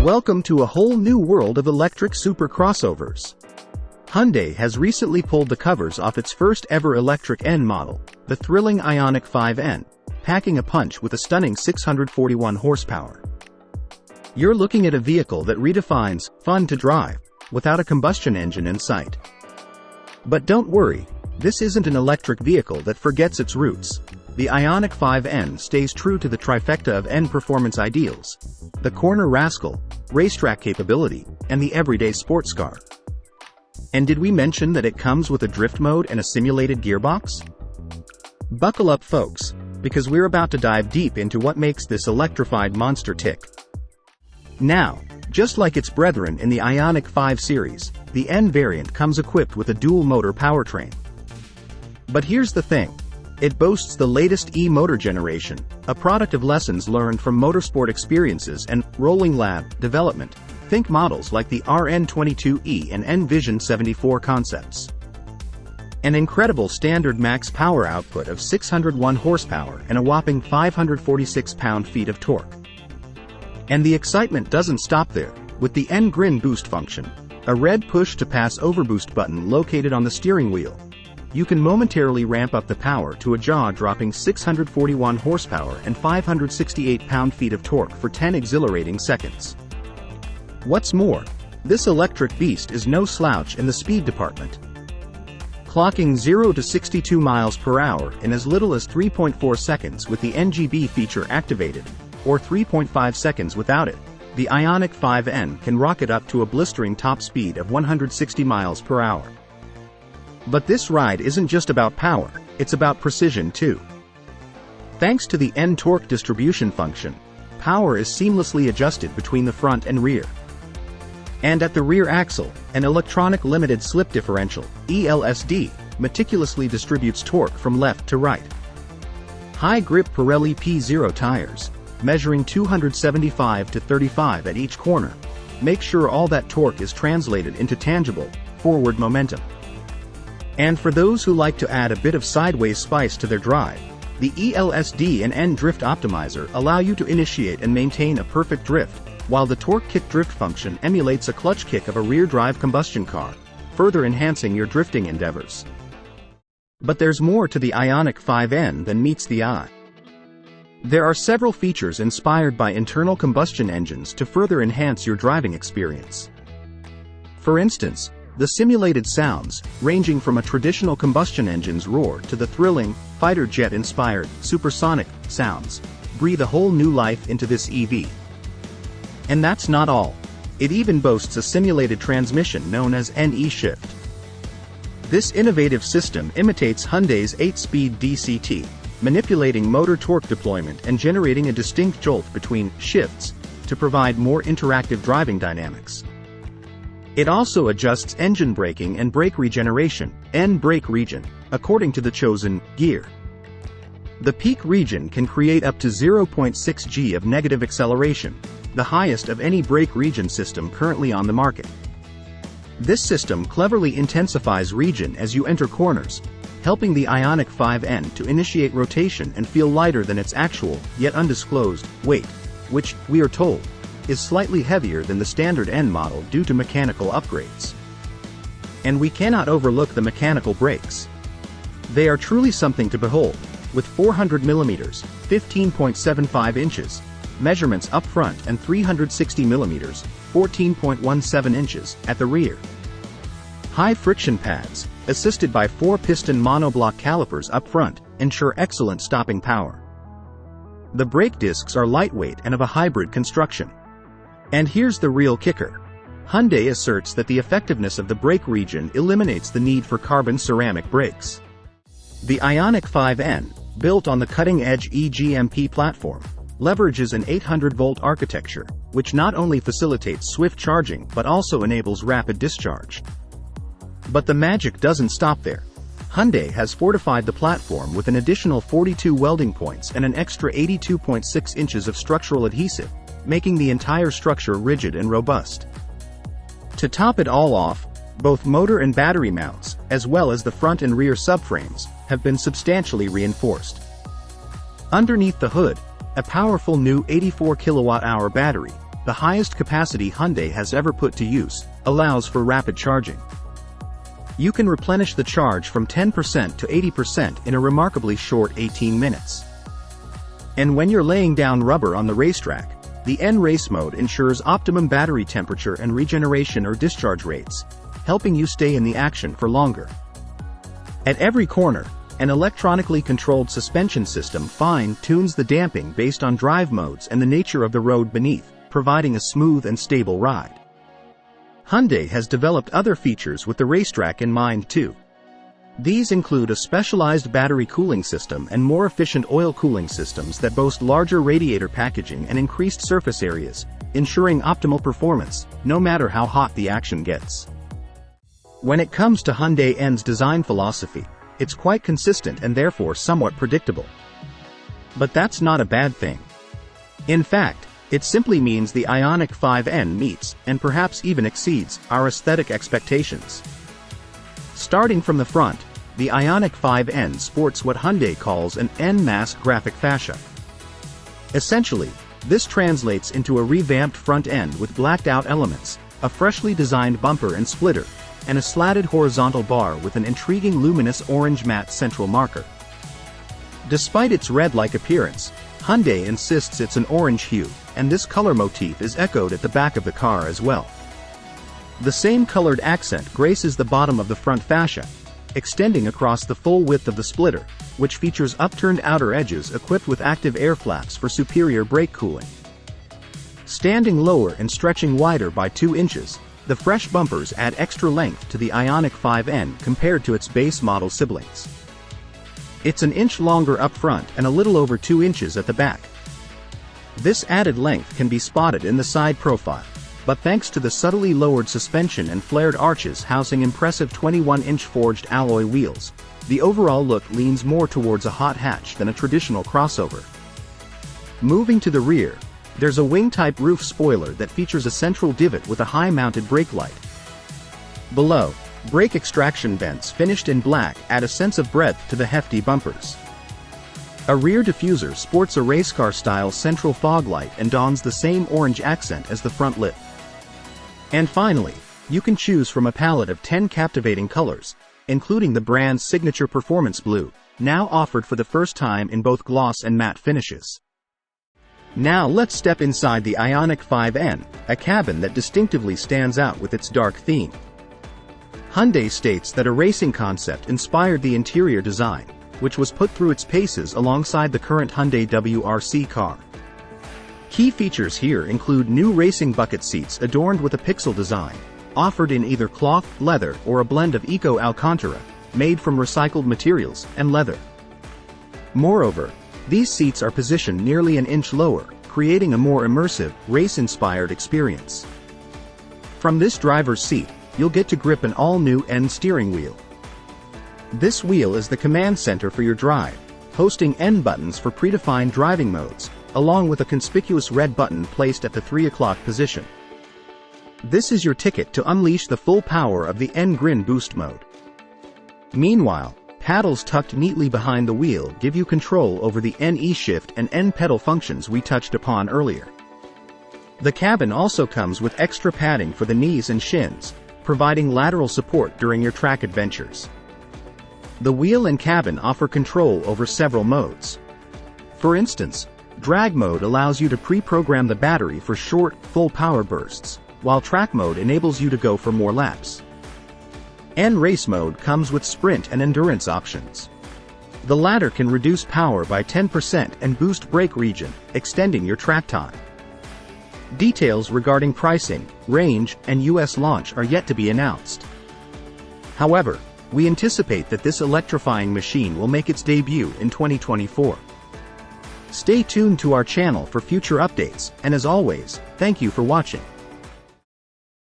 Welcome to a whole new world of electric super crossovers. Hyundai has recently pulled the covers off its first ever electric N model, the thrilling Ioniq 5N, packing a punch with a stunning 641 horsepower. You're looking at a vehicle that redefines fun to drive, without a combustion engine in sight. But don't worry, this isn't an electric vehicle that forgets its roots. The Ioniq 5N stays true to the trifecta of N performance ideals: the corner rascal, racetrack capability, and the everyday sports car. And did we mention that it comes with a drift mode and a simulated gearbox? Buckle up, folks, because we're about to dive deep into what makes this electrified monster tick. Now, just like its brethren in the Ioniq 5 series, the N variant comes equipped with a dual-motor powertrain. But here's the thing. It boasts the latest E-motor generation, a product of lessons learned from motorsport experiences and rolling lab development. Think models like the RN22E and N-Vision 74 concepts. An incredible standard max power output of 601 horsepower and a whopping 546 pound-feet of torque. And the excitement doesn't stop there, with the N-Grin boost function, a red push-to-pass overboost button located on the steering wheel. You can momentarily ramp up the power to a jaw-dropping 641 horsepower and 568 pound-feet of torque for 10 exhilarating seconds. What's more, this electric beast is no slouch in the speed department. Clocking 0 to 62 miles per hour in as little as 3.4 seconds with the NGB feature activated, or 3.5 seconds without it, the Ioniq 5N can rocket up to a blistering top speed of 160 miles per hour. But this ride isn't just about power, it's about precision too. Thanks to the N-torque distribution function, power is seamlessly adjusted between the front and rear. And at the rear axle, an electronic limited slip differential, ELSD, meticulously distributes torque from left to right. High-grip Pirelli P0 tires, measuring 275 to 35 at each corner, make sure all that torque is translated into tangible, forward momentum. And for those who like to add a bit of sideways spice to their drive, the ELSD and N Drift Optimizer allow you to initiate and maintain a perfect drift, while the torque kick drift function emulates a clutch kick of a rear-drive combustion car, further enhancing your drifting endeavors. But there's more to the Ioniq 5N than meets the eye. There are several features inspired by internal combustion engines to further enhance your driving experience. For instance, the simulated sounds, ranging from a traditional combustion engine's roar to the thrilling, fighter jet-inspired, supersonic sounds, breathe a whole new life into this EV. And that's not all. It even boasts a simulated transmission known as NE-Shift. This innovative system imitates Hyundai's 8-speed DCT, manipulating motor torque deployment and generating a distinct jolt between shifts to provide more interactive driving dynamics. It also adjusts engine braking and brake regeneration, N-brake region, according to the chosen gear. The peak region can create up to 0.6 G of negative acceleration, the highest of any brake region system currently on the market. This system cleverly intensifies region as you enter corners, helping the Ioniq 5N to initiate rotation and feel lighter than its actual, yet undisclosed, weight, which, we are told, is slightly heavier than the standard N model due to mechanical upgrades. And we cannot overlook the mechanical brakes. They are truly something to behold, with 400 mm, 15.75 inches, measurements up front and 360 mm, 14.17 inches, at the rear. High friction pads, assisted by 4-piston monoblock calipers up front, ensure excellent stopping power. The brake discs are lightweight and of a hybrid construction. And here's the real kicker. Hyundai asserts that the effectiveness of the brake region eliminates the need for carbon ceramic brakes. The Ioniq 5N, built on the cutting-edge eGMP platform, leverages an 800-volt architecture, which not only facilitates swift charging but also enables rapid discharge. But the magic doesn't stop there. Hyundai has fortified the platform with an additional 42 welding points and an extra 82.6 inches of structural adhesive, making the entire structure rigid and robust. To top it all off, both motor and battery mounts, as well as the front and rear subframes, have been substantially reinforced. Underneath the hood, a powerful new 84 kilowatt-hour battery, the highest capacity Hyundai has ever put to use, allows for rapid charging. You can replenish the charge from 10% to 80% in a remarkably short 18 minutes. And when you're laying down rubber on the racetrack, the N race mode ensures optimum battery temperature and regeneration or discharge rates, helping you stay in the action for longer. At every corner, an electronically controlled suspension system fine-tunes the damping based on drive modes and the nature of the road beneath, providing a smooth and stable ride. Hyundai has developed other features with the racetrack in mind too. These include a specialized battery cooling system and more efficient oil cooling systems that boast larger radiator packaging and increased surface areas, ensuring optimal performance, no matter how hot the action gets. When it comes to Hyundai N's design philosophy, it's quite consistent and therefore somewhat predictable. But that's not a bad thing. In fact, it simply means the Ioniq 5N meets, and perhaps even exceeds, our aesthetic expectations. Starting from the front, the Ioniq 5N sports what Hyundai calls an N-mass graphic fascia. Essentially, this translates into a revamped front end with blacked-out elements, a freshly designed bumper and splitter, and a slatted horizontal bar with an intriguing luminous orange matte central marker. Despite its red-like appearance, Hyundai insists it's an orange hue, and this color motif is echoed at the back of the car as well. The same colored accent graces the bottom of the front fascia, extending across the full width of the splitter, which features upturned outer edges equipped with active air flaps for superior brake cooling. Standing lower and stretching wider by 2 inches, the fresh bumpers add extra length to the Ioniq 5N compared to its base model siblings. It's an inch longer up front and a little over 2 inches at the back. This added length can be spotted in the side profile, but thanks to the subtly lowered suspension and flared arches housing impressive 21-inch forged alloy wheels, the overall look leans more towards a hot hatch than a traditional crossover. Moving to the rear, there's a wing-type roof spoiler that features a central divot with a high-mounted brake light. Below, brake extraction vents finished in black add a sense of breadth to the hefty bumpers. A rear diffuser sports a racecar-style central fog light and dons the same orange accent as the front lip. And finally, you can choose from a palette of 10 captivating colors, including the brand's signature performance blue, now offered for the first time in both gloss and matte finishes. Now let's step inside the Ioniq 5N, a cabin that distinctively stands out with its dark theme. Hyundai states that a racing concept inspired the interior design, which was put through its paces alongside the current Hyundai WRC car. Key features here include new racing bucket seats adorned with a pixel design, offered in either cloth, leather, or a blend of Eco Alcantara, made from recycled materials, and leather. Moreover, these seats are positioned nearly an inch lower, creating a more immersive, race-inspired experience. From this driver's seat, you'll get to grip an all-new N steering wheel. This wheel is the command center for your drive, hosting N buttons for predefined driving modes, along with a conspicuous red button placed at the 3 o'clock position. This is your ticket to unleash the full power of the N Grin Boost mode. Meanwhile, paddles tucked neatly behind the wheel give you control over the N E-shift and N pedal functions we touched upon earlier. The cabin also comes with extra padding for the knees and shins, providing lateral support during your track adventures. The wheel and cabin offer control over several modes. For instance, drag mode allows you to pre-program the battery for short, full power bursts, while track mode enables you to go for more laps. N race mode comes with sprint and endurance options. The latter can reduce power by 10% and boost brake region, extending your track time. Details regarding pricing, range, and US launch are yet to be announced. However, we anticipate that this electrifying machine will make its debut in 2024. Stay tuned to our channel for future updates, and as always, thank you for watching.